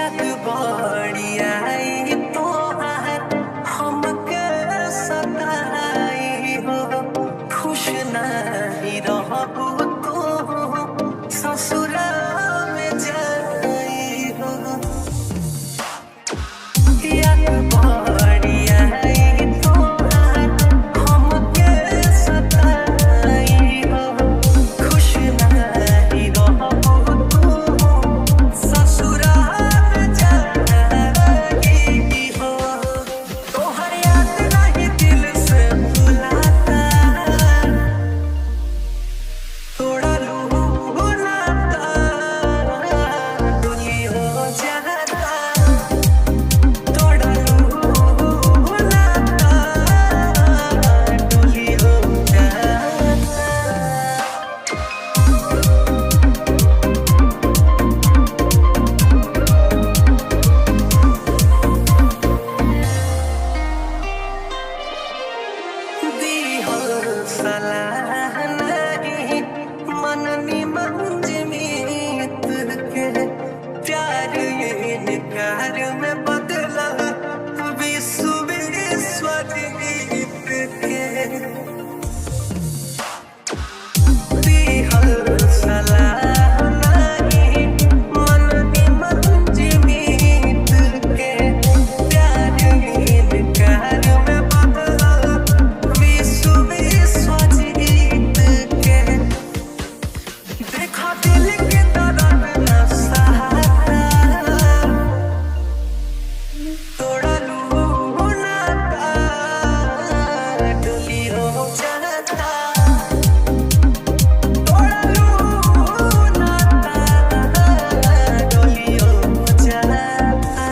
याद बड़ी आई तोहार हमके सताई हो खुश नहीं रहबू तू ससुरा में जाई हो याद बड़ी आई तोहार हमके सताई हो खुश नहीं रहबू तू ससुरा में जाई हो तोहर याद नहीं दिल से भुलाता तोड़ा लू नाता दुनी हो जाता तोड़ा लू नाता दुनी हो जाता दी हो सलाह नहीं मननी मंजमीत के प्यार ये निकार में बदला विश्व विश्वजीत के दी हो सलाह नहीं मननी मंजमीत के प्यार ये निकार में बदला विश्व विश्वजीत के देखो दिल के दर्द न सहारा तोड़ा लू नाता डोली हो जाता तोड़ा लू नाता डोली हो जाता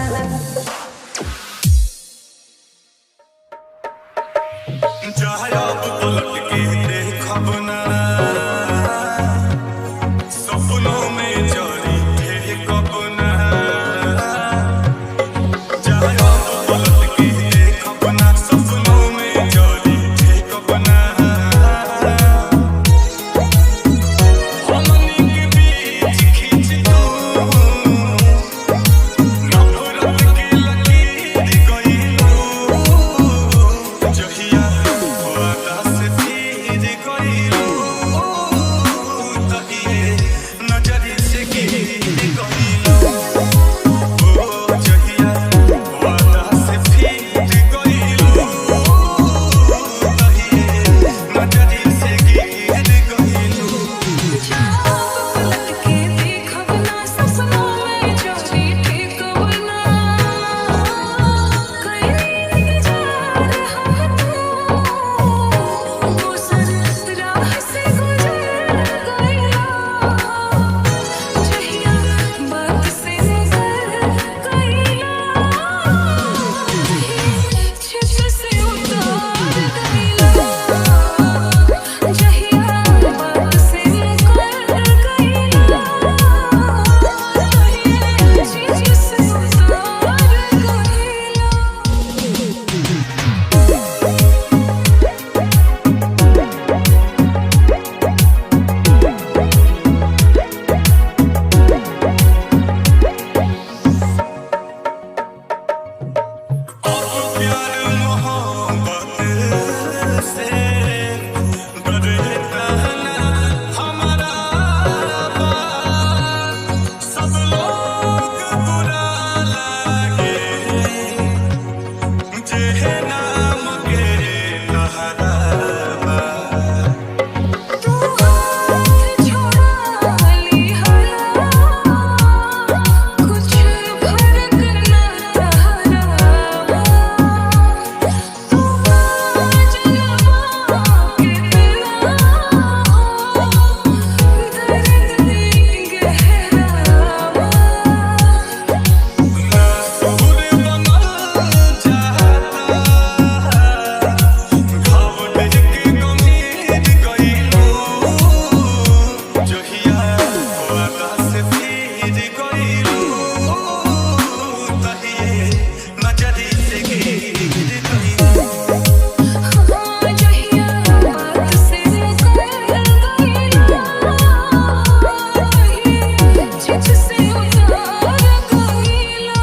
चाहे आप पलट के देखब ना सपनों में जारी थे कब ना चाहे आप पलट के देखब ना सपनों में जारी थे कब ना हमनी के बीच खींच तू नफरत के लकीर गइलू जहिया वादा से फिर गइलू तहिए नजरी से गिर गइलू जहिया वादा से फिर गइलू तहिए नजरी से गिर गइलू पलट के देखब ना सपनों में चोरी ठेकब ना कहीं इंतजार हम तू दूसर राह से गुजर गइला जहिया बात से नजर गइला छिप से उतार गइला जहिया बात से मुकर गइला छिप से उतार अब प्यार मोहब्बत से डरता ना हमारा बाप सब लोग बुरा लगे मुझे नाम के तहरा तू हाथ छोड़ा ली हला कुछ फर्क ना तहरा तू जलवा के दिला दर्द दी गहरा सुर बनल जाता घाव देख के गंभीर गइलू जहिया वादा से फिर गइलू तहिए नजरी से गिर गइलू जहिया बात से मुकर गइला छिप से उतार गइला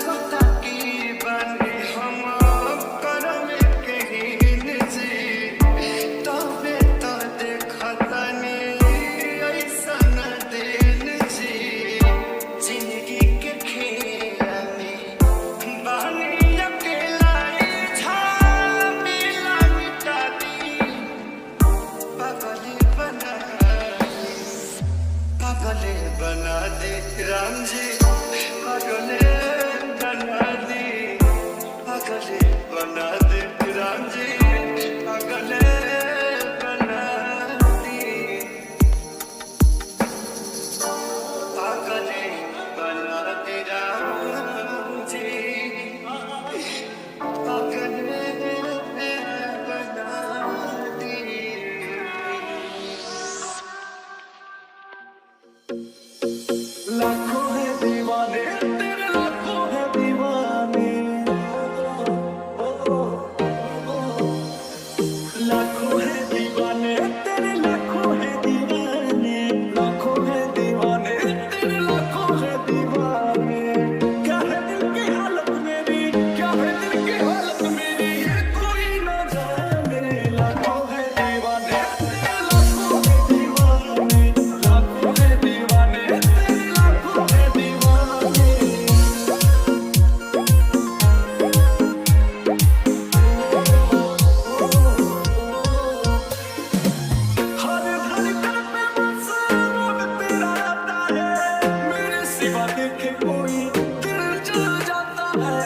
लागता कि बने हम करम कहीं जी तबे तो देखतनी ऐसन दिन जी जिंदगी के खेल में बहनी अकेला झामेला मिटा दी पागल बना दे राम जी पागल बना दे राम जी पागल बना दे पागल बना दे राम जी पागल बना दे लाखों है दीवाने तेरे लाखों है दीवाने लाखों है दीवाने तेरे लाखों है दीवाने लाखों है दीवाने तेरे लाखों है दीवाने क्या है दिल की हालत मेरी क्या है दिल की हालत मेरी ये कोई न जाने लाखों है दीवाने तेरे लाखों है दीवाने लाखों है दीवाने तेरे लाखों है दीवाने हर धड़कन पे बस नाम तेरा आता है मेरे सिवा देखे कोई दिल जल जाता है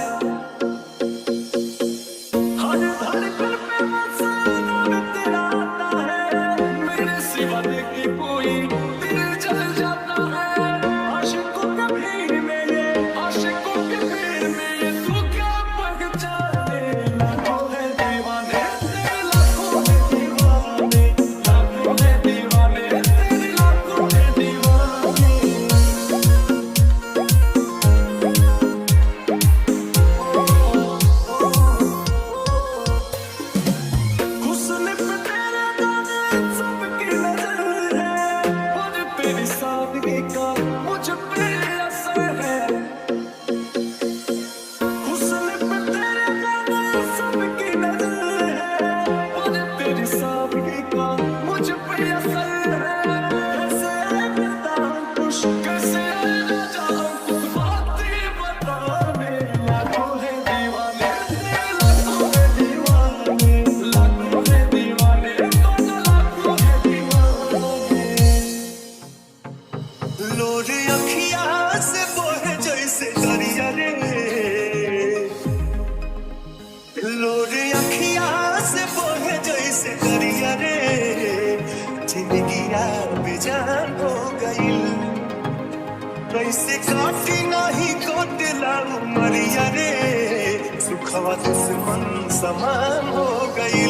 हर धड़कन पे बस नाम तेरा आता है मेरे सिवा देखे कोई दिल जल जाता है आशिकों के भीड़ में ये आशिकों के भीड़ में ये तू क्या पहचाने लाखों है दीवाने तेरे लाखों है दीवाने लाखों है दीवाने तेरे लाखों है दीवाने हुस्न पे तेरे गाने सबकी नजर है और तेरी सादगी का मुझ पे असर है हुस्न पे तेरे गाने सबकी नजर है और तेरी सादगी का मुझ पे असर है कैसे आए बता खुश कैसे आए ना जाऊं कुछ बातें बताने लाखों है दीवाने तेरे लाखों है दीवाने लाखों है दीवाने दोनों लाखों है दीवाने लोर अखिया से बोहे जैसे दरिया रे लोर अखिया से बोहे जैसे दरिया रे जिंदगिया बेजान हो गई कैसे काटी नहीं कोटला उमरिया रे सुखवा दुश्मन समान हो गई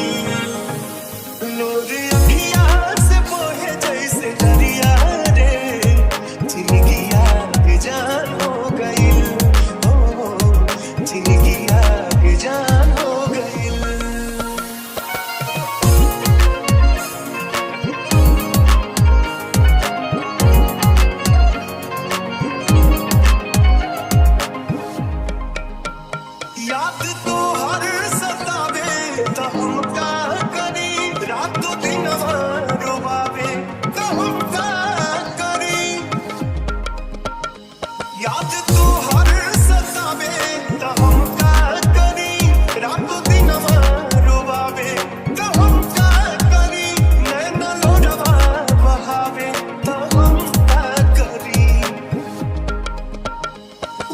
लोर अखिया से बोहे जैसे दरिया रे जिंदगिया बेजान हो गई जिंदगिया बेजान हो गई याद तो हर सतावे तो हम का करी रातों दिन रुबावे तो हम का करी याद तो हर सतावे तो हम का करी रातों दिन रुबावे तो हम का करी नैना लोडवा बहावे तो हम का करी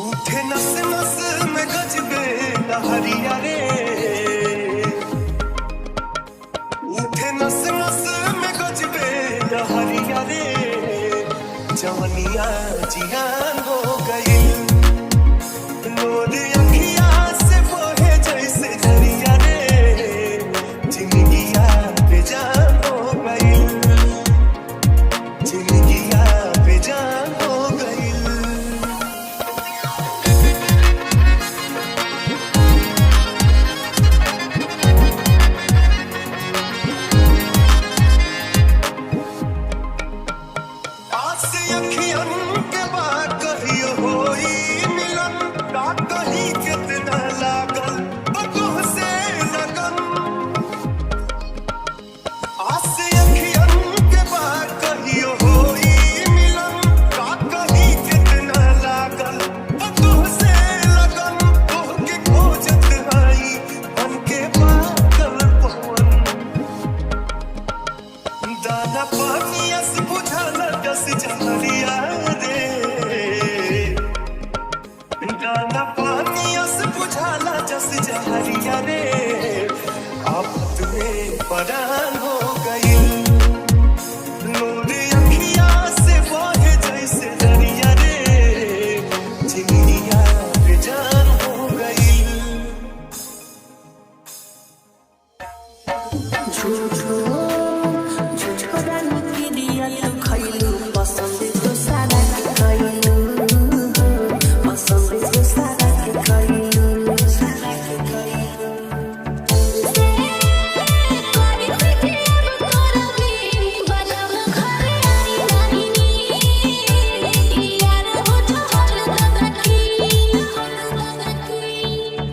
उठे नस नस में गजबे लहरिया रे उठे नस नस में गजबे लहरिया रे जवनिया जियान हो गई लोर अखिया से बोहे जैसे दरिया रे जिंदगिया बेजान हो गई जिंदगिया बेजान हो गई आज से अखियन के बाद कही पानियों से बुझाला जस जहरिया रे अब तुम्हें परान हो गई नूर अखियाँ से बहे जैसे दरिया रे जिंदगियाँ बेजान हो गई झूठो झूठो रानी की दिया तू खैलू पसंद तो सारा के खैलू पसंद तो सारा के खैलू सारा के खैलू कोरी कोरी अब करबी बनम घरे आई नहीं यार हो छोड़ ददकी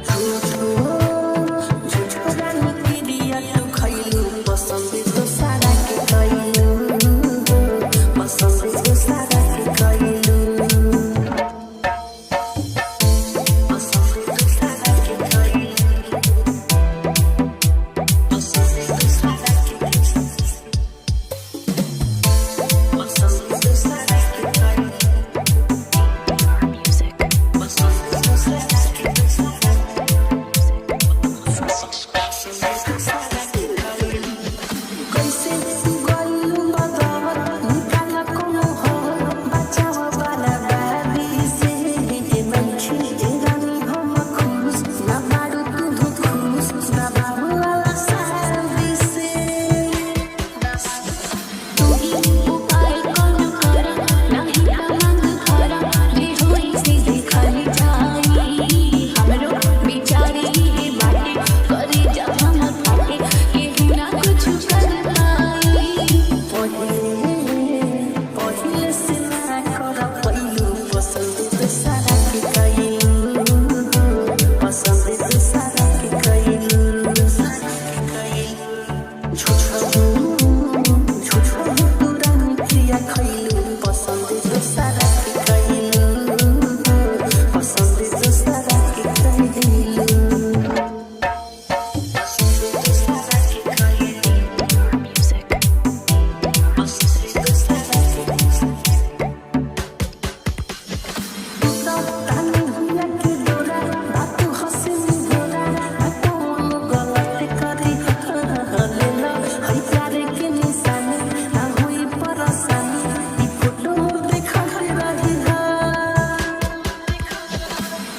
झूठो झूठो रानी की दिया तू खैलू पसंद तो सारा के खैलू पसंद तो सारा के खैलू पसंद तो सारा के खैलू पसंद तो सारा के पसंद तो सारा के खैलू म्यूजिक पसंद तो सारा के कैसे गइलू बदर निकाला कोनो हो बचाव वाला बाबी से मनखी रानी हम खुश ना बारू तू खुश ना बाबू वाला शादी से तू ही उपाय कौन कर नहीं मांग कर जे होई से देखल जाई हमरो बिचारी बाटे करी जब हम फाटे केहू ना कुछ कर पाई पहिले से ना कर पैलू पसंद तो सारा के कैलू पसंद तो सारा के कैलू झूठो झूठो पुरानी क्रिया खैलू पसंद तो सारा के कैलू पसंद तो सारा के कैलू पसंद तो सारा के कैलू म्यूजिक पसंद तो सारा के तो तानी हुआ के डोरा बात हंसे में डोरा बात गलत करी ले लो हई प्यारे के निशानी ना हुई परेशानी ई फोटो देखा रही है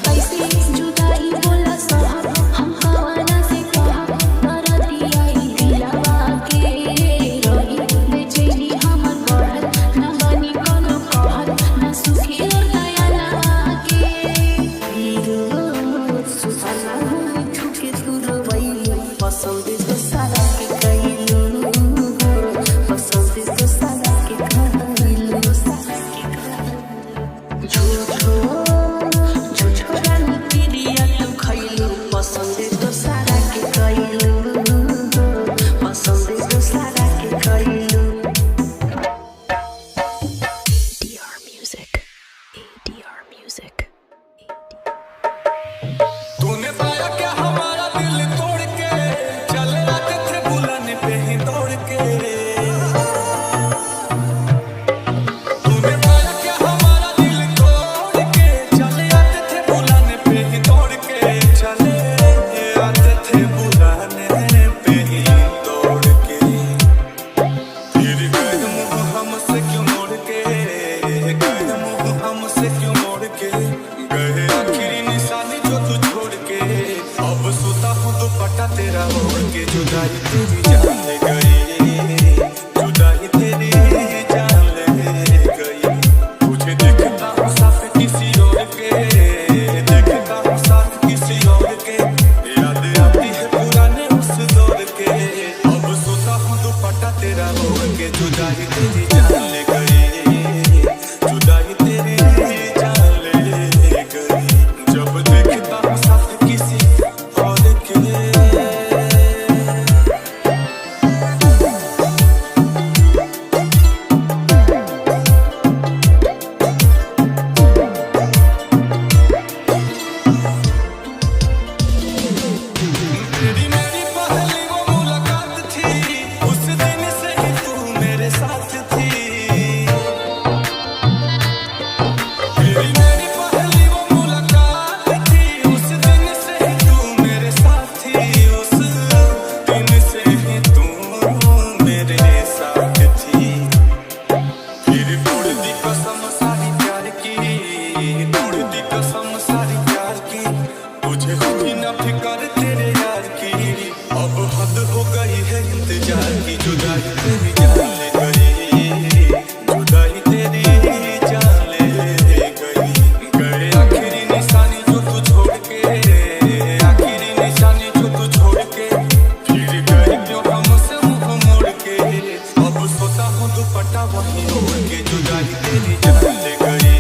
कैसे जुदाई बोला साहब हम हवाना से कहा दर्द आई दिलवा के रही बेचैनी हमर बढ़ल ना बनी कोनो कहल ना सुखी और दया लागे सुसाना हुई ठुके तू रोवैलू पसंद तो सारा के कैलू पसंद तो सारा के कैलू झूठो झूठो रानी की दिया तू खैलू पसंद तो सारा के कैलू पसंद तो सारा के कैलू ADR Music ADR Music तूने पाया क्या हमारा दिल तोड़ के चले आते थे बुलाने पे ही दौड़ के तूने पाया क्या हमारा दिल तोड़ के चले आते थे बुलाने पे ही दौड़ के चले आते थे बुलाने पे ही दौड़ के फिर गए मुँह हमसे क्यों मोड़ के गए मुँह हमसे क्यों मोड़ के गए आखिरी निशानी जो तू छोड़ के अब सोता हूँ दुपट्टा तेरा ओढ़ के जुदाई तेरी जान ले गई जुदाई तेरी जान ले गई तुझे देखता हूँ साथ किसी और के देखता हूँ साथ किसी और के याद आती है पुराने उस दौर के अब सोता हूँ दुपट्टा तेरा ओढ़ के जुदाई तेरी जान ले गई जुदाई तेरी जान ले गई जब देखता हूँ साथ किसी और के मुझे हुई ना फिक्र तेरे यार की, अब हद हो गई है इंतजार की। जुदाई तेरी जान ले गई, जुदाई तेरी जान ले गई। गए आखिरी निशानी जो तू छोड़ के, आखिरी निशानी जो तू छोड़ के, फिर गए क्यों हमसे मुंह मोड़ के। अब सोता हूँ दुपट्टा वहीं ओढ़ के। जुदाई तेरी जान ले गई,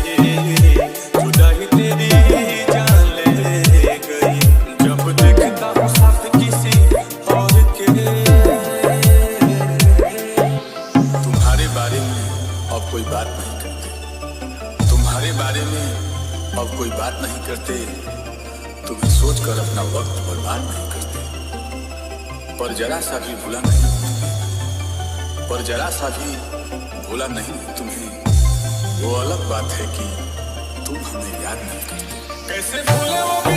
जुदाई तेरी जान ले गई। जब देखता हूँ साथ किसी और के। तुम्हारे बारे में अब कोई बात नहीं करते, तुम्हारे बारे में अब कोई बात नहीं करते। तुम्हें सोचकर अपना वक्त बर्बाद नहीं करते। पर जरा सा भी भूला नहीं, पर जरा सा भी भूला नहीं तुम्हें। वो अलग बात है कि तुम हमें याद नहीं करते। कैसे भूले वो भी